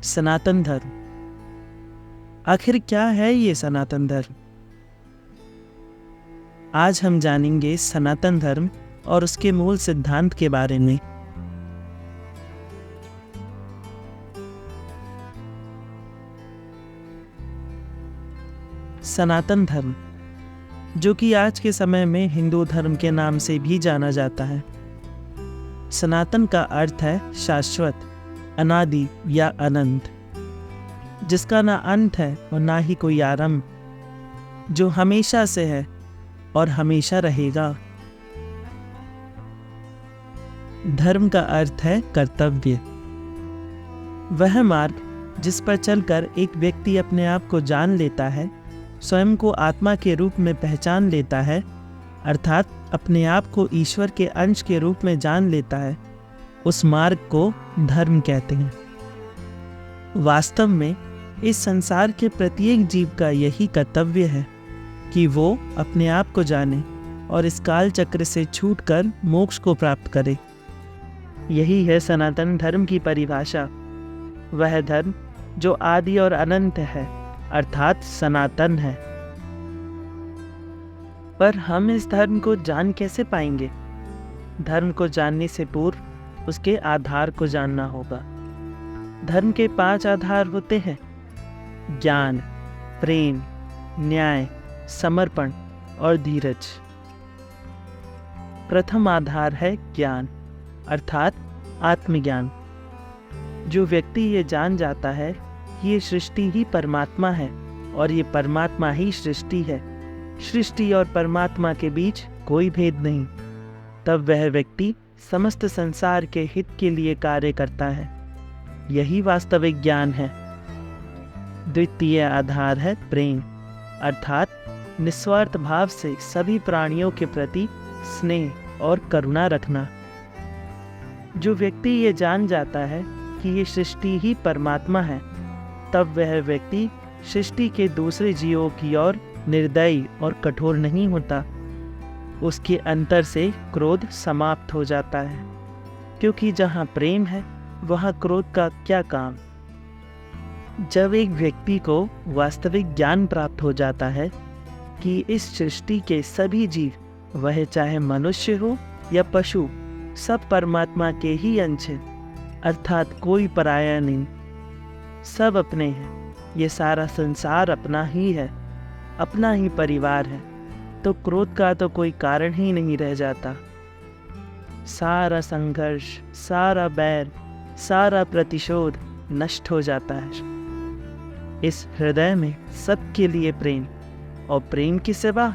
सनातन धर्म। आखिर क्या है ये सनातन धर्म? आज हम जानेंगे सनातन धर्म और उसके मूल सिद्धांत के बारे में। सनातन धर्म, जो कि आज के समय में हिंदू धर्म के नाम से भी जाना जाता है। सनातन का अर्थ है शाश्वत, अनादि या अनंत, जिसका ना अंत है और ना ही कोई आरंभ, जो हमेशा से है और हमेशा रहेगा। धर्म का अर्थ है कर्तव्य, वह मार्ग जिस पर चलकर एक व्यक्ति अपने आप को जान लेता है, स्वयं को आत्मा के रूप में पहचान लेता है, अर्थात अपने आप को ईश्वर के अंश के रूप में जान लेता है। उस मार्ग को धर्म कहते हैं। वास्तव में इस संसार के प्रत्येक जीव का यही कर्तव्य है कि वो अपने आप को जाने और इस काल चक्र से छूटकर मोक्ष को प्राप्त करे। यही है सनातन धर्म की परिभाषा, वह धर्म जो आदि और अनंत है, अर्थात सनातन है। पर हम इस धर्म को जान कैसे पाएंगे? धर्म को जानने से पूर्व उसके आधार को जानना होगा। धर्म के 5 आधार होते हैं: ज्ञान, प्रेम, न्याय, समर्पण और धीरज। प्रथम आधार है ज्ञान, अर्थात आत्मज्ञान। जो व्यक्ति ये जान जाता है कि ये सृष्टि ही परमात्मा है और ये परमात्मा ही सृष्टि है, सृष्टि और परमात्मा के बीच कोई भेद नहीं, तब वह व्यक्ति समस्त संसार के हित के लिए कार्य करता है। यही वास्तविक ज्ञान है। द्वितीय आधार है प्रेम, अर्थात निस्वार्थ भाव से सभी प्राणियों के प्रति स्नेह और करुणा रखना। जो व्यक्ति ये जान जाता है कि ये सृष्टि ही परमात्मा है, तब वह व्यक्ति सृष्टि के दूसरे जीवों की ओर निर्दयी और कठोर नहीं होता। उसके अंतर से क्रोध समाप्त हो जाता है, क्योंकि जहाँ प्रेम है वहाँ क्रोध का क्या काम। जब एक व्यक्ति को वास्तविक ज्ञान प्राप्त हो जाता है कि इस सृष्टि के सभी जीव, वह चाहे मनुष्य हो या पशु, सब परमात्मा के ही अंश हैं, अर्थात कोई पराया नहीं, सब अपने हैं, ये सारा संसार अपना ही है, अपना ही परिवार है, तो क्रोध का तो कोई कारण ही नहीं रह जाता। सारा संघर्ष, सारा बैर, सारा प्रतिशोध नष्ट हो जाता है। इस हृदय में सबके लिए प्रेम, और प्रेम के सिवा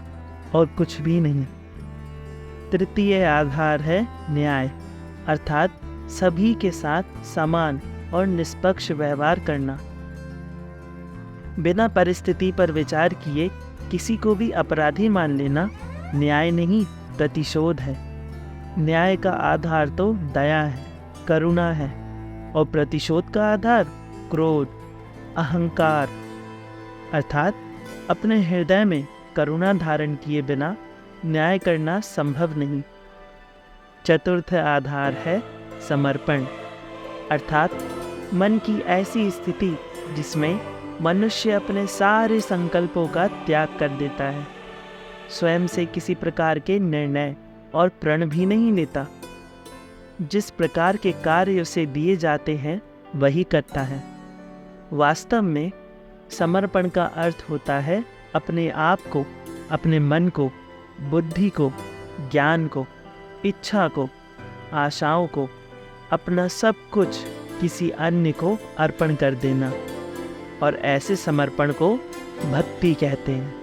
और कुछ भी नहीं। तृतीय आधार है न्याय, अर्थात सभी के साथ समान और निष्पक्ष व्यवहार करना। बिना परिस्थिति पर विचार किए किसी को भी अपराधी मान लेना न्याय नहीं, प्रतिशोध है। न्याय का आधार तो दया है, करुणा है, और प्रतिशोध का आधार क्रोध, अहंकार, अर्थात अपने हृदय में करुणा धारण किए बिना न्याय करना संभव नहीं। चतुर्थ आधार है समर्पण, अर्थात मन की ऐसी स्थिति जिसमें मनुष्य अपने सारे संकल्पों का त्याग कर देता है, स्वयं से किसी प्रकार के निर्णय और प्रण भी नहीं लेता। जिस प्रकार के कार्य उसे दिए जाते हैं वही करता है। वास्तव में समर्पण का अर्थ होता है अपने आप को, अपने मन को, बुद्धि को, ज्ञान को, इच्छा को, आशाओं को, अपना सब कुछ किसी अन्य को अर्पण कर देना, और ऐसे समर्पण को भक्ति कहते हैं।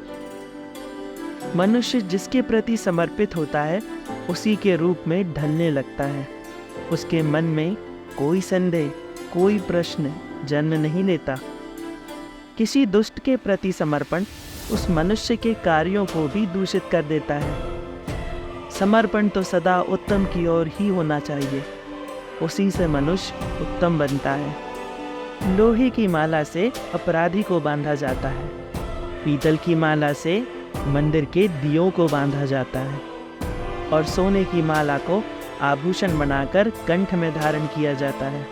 मनुष्य जिसके प्रति समर्पित होता है उसी के रूप में ढलने लगता है। उसके मन में कोई संदेह, कोई प्रश्न जन्म नहीं लेता। किसी दुष्ट के प्रति समर्पण उस मनुष्य के कार्यों को भी दूषित कर देता है। समर्पण तो सदा उत्तम की ओर ही होना चाहिए, उसी से मनुष्य उत्तम बनता है। लोहे की माला से अपराधी को बांधा जाता है, पीतल की माला से मंदिर के दियों को बांधा जाता है, और सोने की माला को आभूषण बनाकर कंठ में धारण किया जाता है।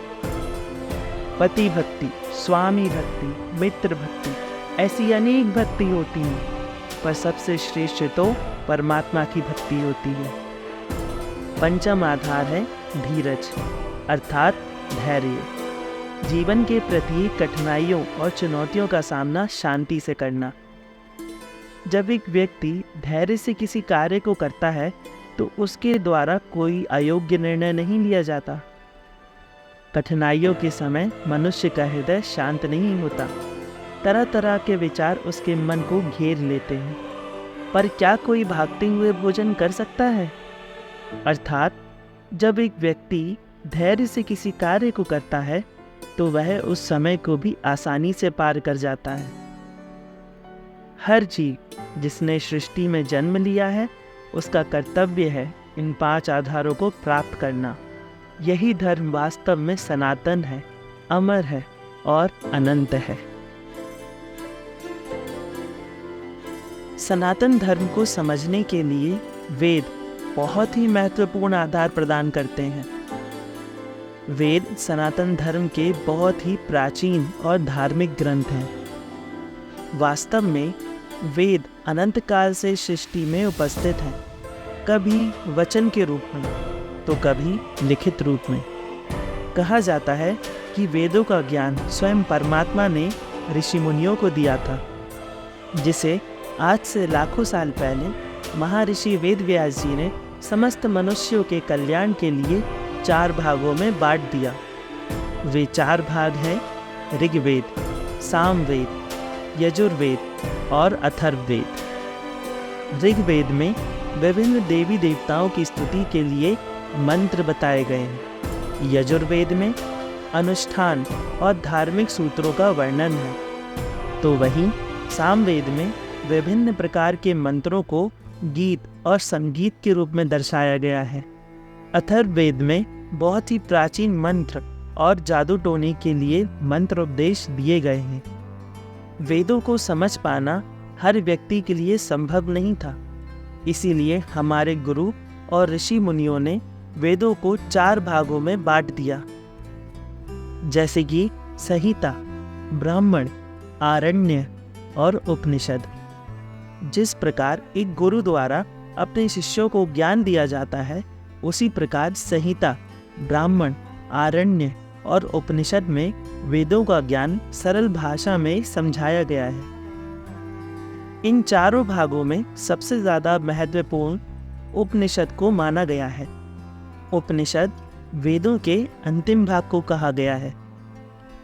पति भक्ति, स्वामी भक्ति, मित्र भक्ति, ऐसी अनेक भक्ति होती हैं, पर सबसे श्रेष्ठ तो परमात्मा की भक्ति होती है। पंचम आधार है धीरज अर्थात धैर्य। जीवन के प्रति कठिनाइयों और चुनौतियों का सामना शांति से करना। जब एक व्यक्ति धैर्य से किसी कार्य को करता है तो उसके द्वारा कोई अयोग्य निर्णय नहीं लिया जाता। कठिनाइयों के समय मनुष्य का हृदय शांत नहीं होता। तरह तरह के विचार उसके मन को घेर लेते हैं। पर क्या कोई भागते हुए भोजन कर सकता है? अर्थात जब एक व्यक्ति धैर्य से किसी कार्य को करता है तो वह उस समय को भी आसानी से पार कर जाता है। हर जीव जिसने सृष्टि में जन्म लिया है उसका कर्तव्य है इन 5 आधारों को प्राप्त करना। यही धर्म वास्तव में सनातन है, अमर है और अनंत है। सनातन धर्म को समझने के लिए वेद बहुत ही महत्वपूर्ण आधार प्रदान करते हैं। वेद सनातन धर्म के बहुत ही प्राचीन और धार्मिक ग्रंथ हैं। वास्तव में वेद अनंत काल से सृष्टि में उपस्थित हैं, कभी वचन के रूप में तो कभी लिखित रूप में। कहा जाता है कि वेदों का ज्ञान स्वयं परमात्मा ने ऋषि मुनियों को दिया था, जिसे आज से लाखों साल पहले महर्षि वेद व्यास जी ने समस्त मनुष्यों के कल्याण के लिए 4 भागों में बांट दिया। वे 4 भाग हैं ऋग्वेद, सामवेद, यजुर्वेद और अथर्ववेद। ऋग्वेद में विभिन्न देवी देवताओं की स्तुति के लिए मंत्र बताए गए हैं। यजुर्वेद में अनुष्ठान और धार्मिक सूत्रों का वर्णन है, तो वहीं सामवेद में विभिन्न प्रकार के मंत्रों को गीत और संगीत के रूप में दर्शाया गया है। अथर्ववेद में बहुत ही प्राचीन मंत्र और जादू टोने के लिए मंत्र उपदेश दिए गए हैं। वेदों को समझ पाना हर व्यक्ति के लिए संभव नहीं था, इसीलिए हमारे गुरु और ऋषि मुनियों ने वेदों को 4 भागों में बांट दिया, जैसे कि संहिता, ब्राह्मण, आरण्य और उपनिषद। जिस प्रकार एक गुरु द्वारा अपने शिष्यों को ज्ञान दिया जाता है, उसी प्रकार संहिता, ब्राह्मण, आरण्य और उपनिषद में वेदों का ज्ञान सरल भाषा में समझाया गया है। इन चारों भागों में सबसे ज़्यादा महत्वपूर्ण उपनिषद को माना गया है। उपनिषद वेदों के अंतिम भाग को कहा गया है।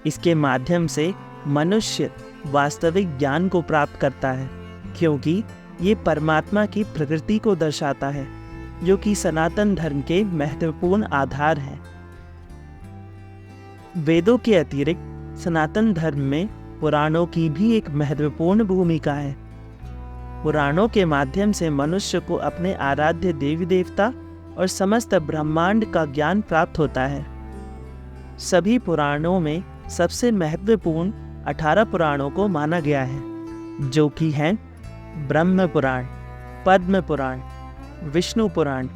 इसके माध्यम से मनुष्य वास्तविक ज्ञान को प्राप्त करता है, क्योंकि ये परमात्मा की प्रकृति को दर्शाता है, जो कि सनातन धर्म के महत्वपूर्ण आधार हैं। वेदों के अतिरिक्त सनातन धर्म में पुराणों की भी एक महत्वपूर्ण भूमिका है। पुराणों के माध्यम से मनुष्य को अपने आराध्य देवी देवता और समस्त ब्रह्मांड का ज्ञान प्राप्त होता है। सभी पुराणों में सबसे महत्वपूर्ण 18 पुराणों को माना गया है, जो कि हैं ब्रह्म पुराण, पद्म पुराण, विष्णु पुराण,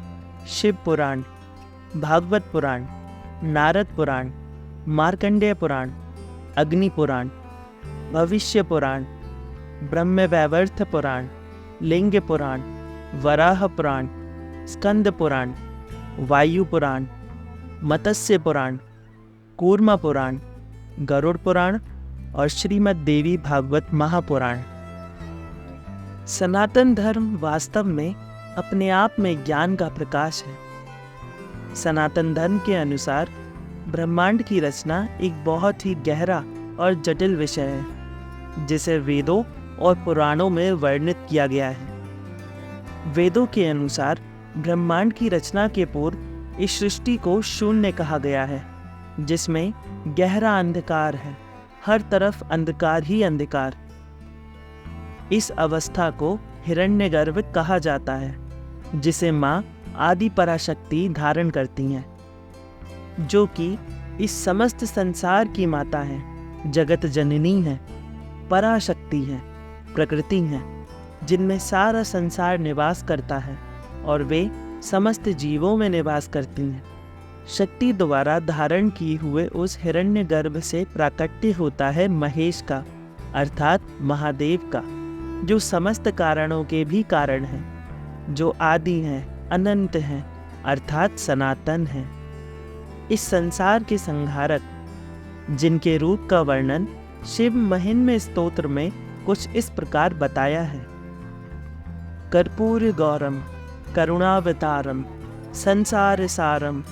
शिव पुराण, भागवत पुराण, नारद पुराण, मार्कंडेय पुराण, अग्नि पुराण, भविष्य पुराण, ब्रह्मवैवर्त पुराण, लिंग पुराण, वराह पुराण, स्कंद पुराण, वायु पुराण, मत्स्य पुराण, कूर्म पुराण, गरुड़ पुराण और श्रीमद् देवी भागवत महापुराण। सनातन धर्म वास्तव में अपने आप में ज्ञान का प्रकाश है। सनातन धर्म के अनुसार ब्रह्मांड की रचना एक बहुत ही गहरा और जटिल विषय है, जिसे वेदों और पुराणों में वर्णित किया गया है। वेदों के अनुसार ब्रह्मांड की रचना के पूर्व इस सृष्टि को शून्य कहा गया है, जिसमें गहरा अंधकार है, हर तरफ अंधकार ही अंधकार। इस अवस्था को हिरण्यगर्भ कहा जाता है, जिसे माँ आदि पराशक्ति धारण करती हैं, जो कि इस समस्त संसार की माता है, जगत जननी है, पराशक्ति है, प्रकृति है, जिनमें सारा संसार निवास करता है और वे समस्त जीवों में निवास करती हैं। शक्ति द्वारा धारण किए हुए उस हिरण्यगर्भ से प्राकट्य होता है महेश का, अर्थात महादेव का, जो समस्त कारणों के भी कारण हैं, जो आदि हैं, अनंत हैं, अर्थात सनातन हैं। इस संसार के संहारक, जिनके रूप का वर्णन शिव महिम्न स्तोत्र में कुछ इस प्रकार बताया है। कर्पूर गौरम करुणावतारम संसार सारम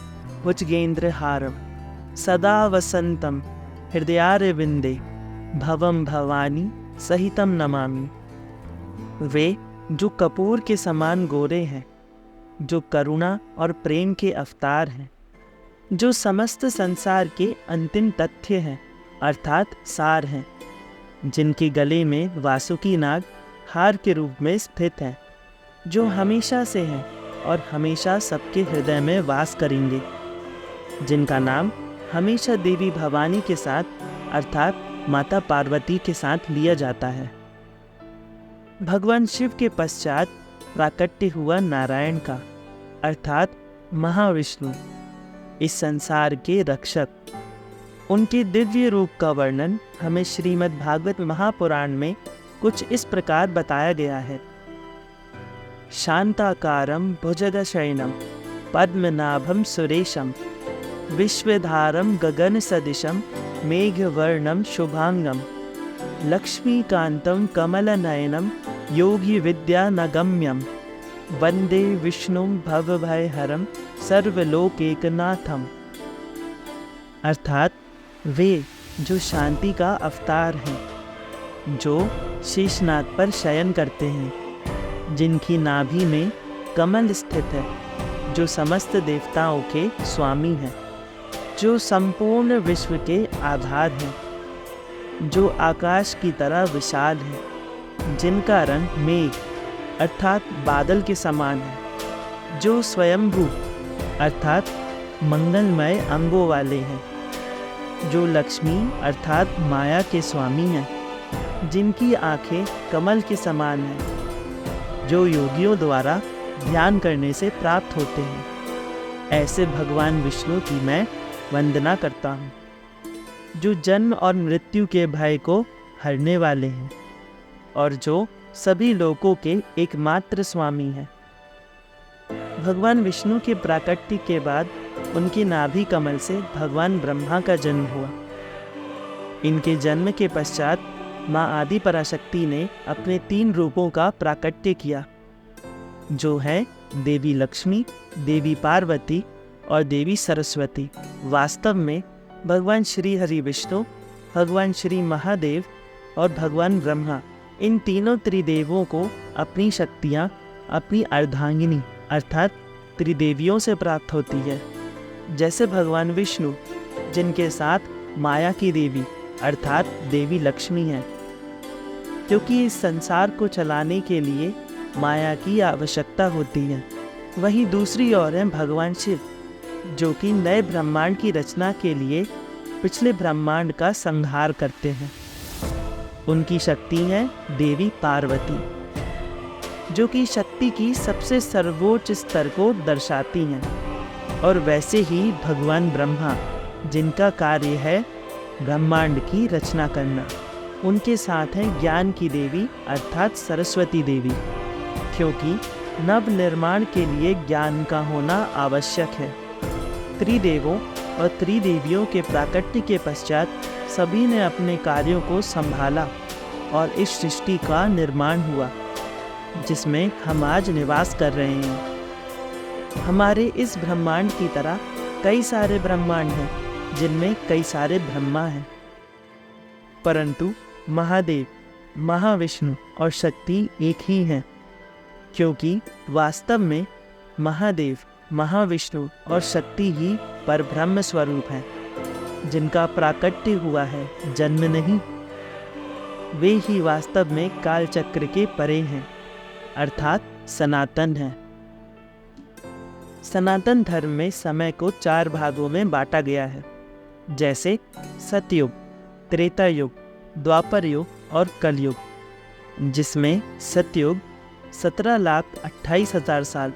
भुजगेंद्रहारम सदा वसंतम हृदयारविंदे भवम भवानी सहितम नमामि। वे जो कपूर के समान गोरे हैं, जो करुणा और प्रेम के अवतार हैं, जो समस्त संसार के अंतिम तथ्य हैं, अर्थात सार हैं, जिनके गले में वासुकी नाग हार के रूप में स्थित हैं, जो हमेशा से हैं और हमेशा सबके हृदय में वास करेंगे, जिनका नाम हमेशा देवी भवानी के साथ अर्थात माता पार्वती के साथ लिया जाता है। भगवान शिव के पश्चात प्राकट्य हुआ नारायण का, अर्थात महाविष्णु, इस संसार के रक्षक। उनके दिव्य रूप का वर्णन हमें श्रीमद् भागवत महापुराण में कुछ इस प्रकार बताया गया है। शांताकारं भुजगशयनं पद्मनाभं सुरेशं विश्वधारं गगनसदृशं मेघवर्णं शुभांगं लक्ष्मीकान्तं कमलनयनं योगी विद्यानगम्यं वंदे विष्णुं भवभयहरं सर्वलोकैकनाथम। अर्थात वे जो शांति का अवतार हैं, जो शीशनाग पर शयन करते हैं, जिनकी नाभि में कमल स्थित है, जो समस्त देवताओं के स्वामी हैं, जो संपूर्ण विश्व के आधार हैं, जो आकाश की तरह विशाल है, जिनका रंग मेघ अर्थात बादल के समान है, जो स्वयंभू अर्थात मंगलमय अंगों वाले हैं, जो लक्ष्मी अर्थात माया के स्वामी हैं, जिनकी आंखें कमल के समान हैं, जो योगियों द्वारा ध्यान करने से प्राप्त होते हैं। ऐसे भगवान विष्णु की मैं वंदना करता हूँ, जो जन्म और मृत्यु के भय को हरने वाले हैं और जो सभी लोकों के एकमात्र स्वामी हैं। भगवान विष्णु के प्राकट्य के बाद उनकी नाभि कमल से भगवान ब्रह्मा का जन्म हुआ। इनके जन्म के पश्चात माँ आदि पराशक्ति ने अपने 3 रूपों का प्राकट्य किया, जो है देवी लक्ष्मी, देवी पार्वती और देवी सरस्वती। वास्तव में भगवान श्री हरि विष्णु, भगवान श्री महादेव और भगवान ब्रह्मा, इन तीनों त्रिदेवों को अपनी शक्तियाँ अपनी अर्धांगिनी अर्थात त्रिदेवियों से प्राप्त होती है। जैसे भगवान विष्णु, जिनके साथ माया की देवी अर्थात देवी लक्ष्मी है, क्योंकि इस संसार को चलाने के लिए माया की आवश्यकता होती है। वहीं दूसरी ओर है भगवान शिव, जो कि नए ब्रह्मांड की रचना के लिए पिछले ब्रह्मांड का संहार करते हैं। उनकी शक्ति है देवी पार्वती, जो कि शक्ति की सबसे सर्वोच्च स्तर को दर्शाती हैं। और वैसे ही भगवान ब्रह्मा, जिनका कार्य है ब्रह्मांड की रचना करना, उनके साथ है ज्ञान की देवी अर्थात सरस्वती देवी, क्योंकि नव निर्माण के लिए ज्ञान का होना आवश्यक है। त्रिदेवों और त्रिदेवियों के प्राकट्य के पश्चात सभी ने अपने कार्यों को संभाला और इस सृष्टि का निर्माण हुआ, जिसमें हम आज निवास कर रहे हैं। हमारे इस ब्रह्मांड की तरह कई सारे ब्रह्मांड हैं, जिनमें कई सारे ब्रह्मा हैं, परंतु महादेव, महाविष्णु और शक्ति एक ही हैं, क्योंकि वास्तव में महादेव, महाविष्णु और शक्ति ही परब्रह्म स्वरूप हैं, जिनका प्राकट्य हुआ है, जन्म नहीं। वे ही वास्तव में काल चक्र के परे हैं, अर्थात सनातन हैं। सनातन धर्म में समय को 4 भागों में बांटा गया है, जैसे सतयुग, त्रेता युग, द्वापर युग और कलयुग, जिसमें सतयुग 17,28,000 साल,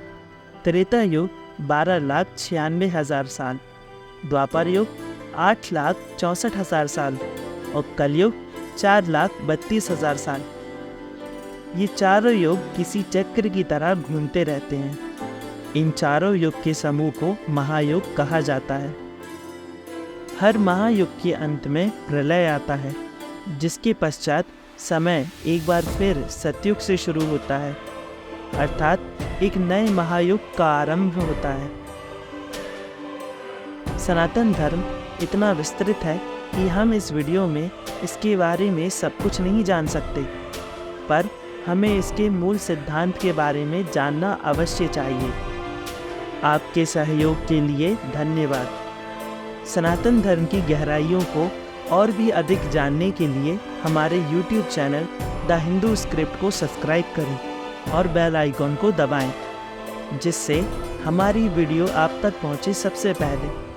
त्रेता युग 12,96,000 साल, द्वापर युग 8,64,000 साल और कलयुग 4,32,000 साल। ये चारों युग किसी चक्र की तरह घूमते रहते हैं। इन चारों युग के समूह को महायुग कहा जाता है। हर महायुग के अंत में प्रलय आता है, जिसके पश्चात समय एक बार फिर सतयुग से शुरू होता है, अर्थात एक नए महायुग का आरंभ होता है। सनातन धर्म इतना विस्तृत है कि हम इस वीडियो में इसके बारे में सब कुछ नहीं जान सकते, पर हमें इसके मूल सिद्धांत के बारे में जानना अवश्य चाहिए। आपके सहयोग के लिए धन्यवाद। सनातन धर्म की गहराइयों को और भी अधिक जानने के लिए हमारे YouTube channel the Hindu script को सब्सक्राइब करें और बेल आइकॉन को दबाएं, जिससे हमारी वीडियो आप तक पहुंचे सबसे पहले।